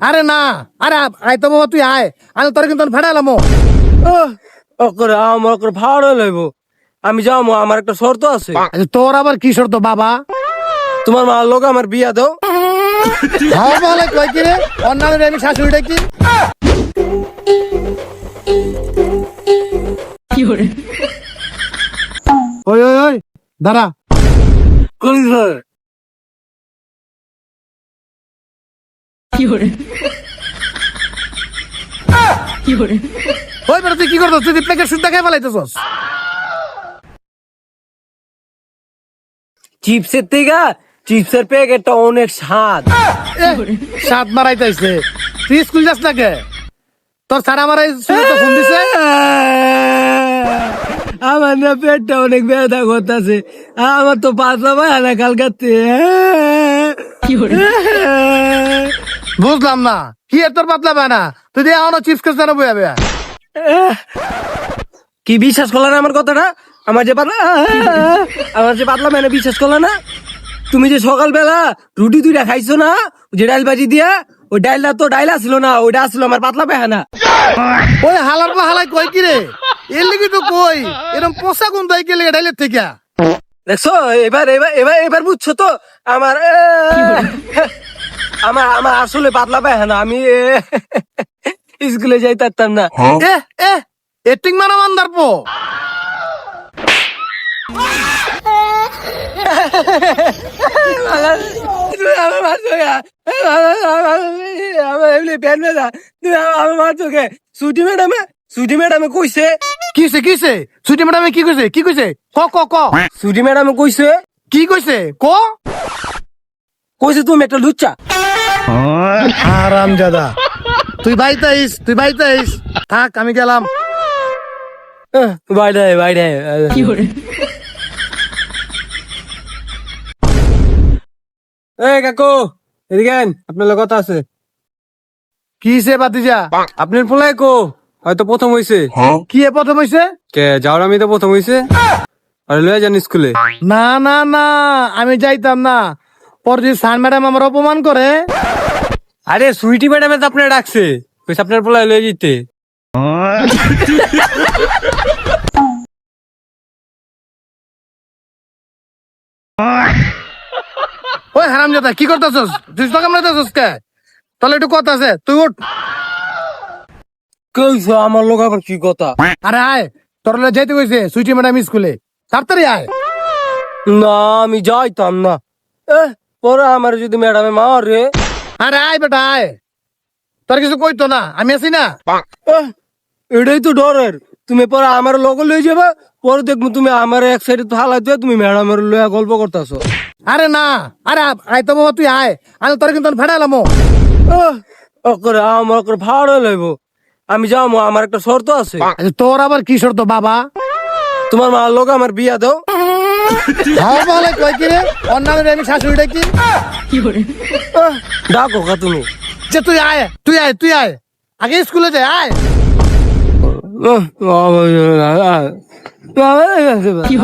আরে না, আরে আয় তো বাবা, তুই আয়, আমি তোর কিন্তু ফেড়ালাম। আমার ভাড়া লাগবো, আমি যাবো, আমার একটা শর্ত আছে। তোর আবার কি শর্ত বাবা? তোমার মার লোক আমার বিয়া দাও। হ্যাঁ বলে কই কি রে, অন্যান্য আমি শাশুড়ি ডাকি। ওই ওই ওই দাঁড়া। কই স্যার? ওই বেটা তুই কি করছিস? তুই প্লেকের সুদ দেখাই ফেলাইতেছস। চিপসের থেকে চিপসের প্যাকেটটা অনেক স্বাদ। সাত মারাইতেছে। তুই স্কুল যাস না কে? তোর সারা মারাই ফোন দিছে। আমার না পেটটা অনেক ব্যথা করতেছে, আমার তো পাতলা ভাই না কালকাতে। বুঝলাম না কি এর তোর পাতলা পায় না? তুই দিয়ে এখনো চিপস খেতে না বইয়াবে। কি বিশ্বাস করলে না আমার কথাটা? আমার যে পাতলা মানে বিশ্বাস করলে না? তুমি যে সকালবেলা রুটি দুইটা খাইছো না, যে ডাইল ভাজি দিয়া, ওই ডাইলটা তো ডাইল আসলো না, ওইটা আসলো আমার পাতলা পেহানা। ওই হালার পর হালাই কই কি রে? এর লিগি তো কই এরকম পোষা কোন দাই গেলে ডাইলের থেকে। দেখছো, এবার এবার এবার এবার বুঝছো তো আমার আমার আমার আসলে পাতলা পেহানা। আমি স্কুলে যাই পারতাম না। এ এ এটিং মানা মান্দার পো। আমার মারছো কে? আমার এমনি প্যান বেজা, তুমি আমার মারছো কে? সুটি ম্যাডামে কইছে। কিছে কিছে? ছুটি ম্যাডামে কি কইছে? কি কইছে? ক ক ক। সুটি ম্যাডামে কইছে, কি কইছে? ক। কইছে তুমি একটা লুচ্চা। আরাম দাদা, তুই বাইতাইস থাক, আমি গেলাম। বাইরে বাইরে। এই কাকু, এদিকে আইন, আপনার লগে কথা আছে। কিছে বাতিজা? আপনার পোলাই কো হয়তো প্রথম হইছে। কি এ প্রথম হইছে? কে যাওয়ার আমি তো প্রথম হইছে, আর লয়ে যান স্কুলে। না না না, আমি যাইতাম না। পর যদি স্যার ম্যাডাম আমার অপমান করে। আরে সুইটি ম্যাডামে তো আপনার ডাকছে, কইছে আপনার পোলাই লয়ে যেতে। ওই হারামজাদা কি করতেছস? তুই তো কামড়াইতেছস কে? তাহলে একটু কথা আছে, তুই উঠ। কইছো আমার লোক আবার কি কথা? আরে আয়, তোর লগে যাইতে কইছে সুইটি ম্যাডাম স্কুলে, তাড়াতাড়ি আয়। না আমি যাইতাম না। পরে আমার যদি ম্যাডামে মারে। আরে আয় বেটা আয়, তোর কিছু কইতো না, আমি আছি না। এটাই তো ডরের, তুমি পরে আমার লগে লয়ে যাবা, পরে দেখবো তুমি আমার এক সাইডে ফালাই দিয়ে তুমি ম্যাডামের লয়া গল্প করতেছো। আরে না, আরে আয় তো বাবা, তুই আয়, আমি তোর কিন্তু ফেড়ালাম। আমার ভাড়া লাগবো, আমি যাবো, আমার একটা শর্ত আছে। তোর আবার কি শর্ত বাবা? তোমার মার লোক আমার বিয়া দাও। হ্যাঁ বলে কই কি রে, অন্যান্য আমি শাশুড়ি ডাকি। ডাকো কা তুমি। যে তুই আয় আগে স্কুলে যাই, আয়। কি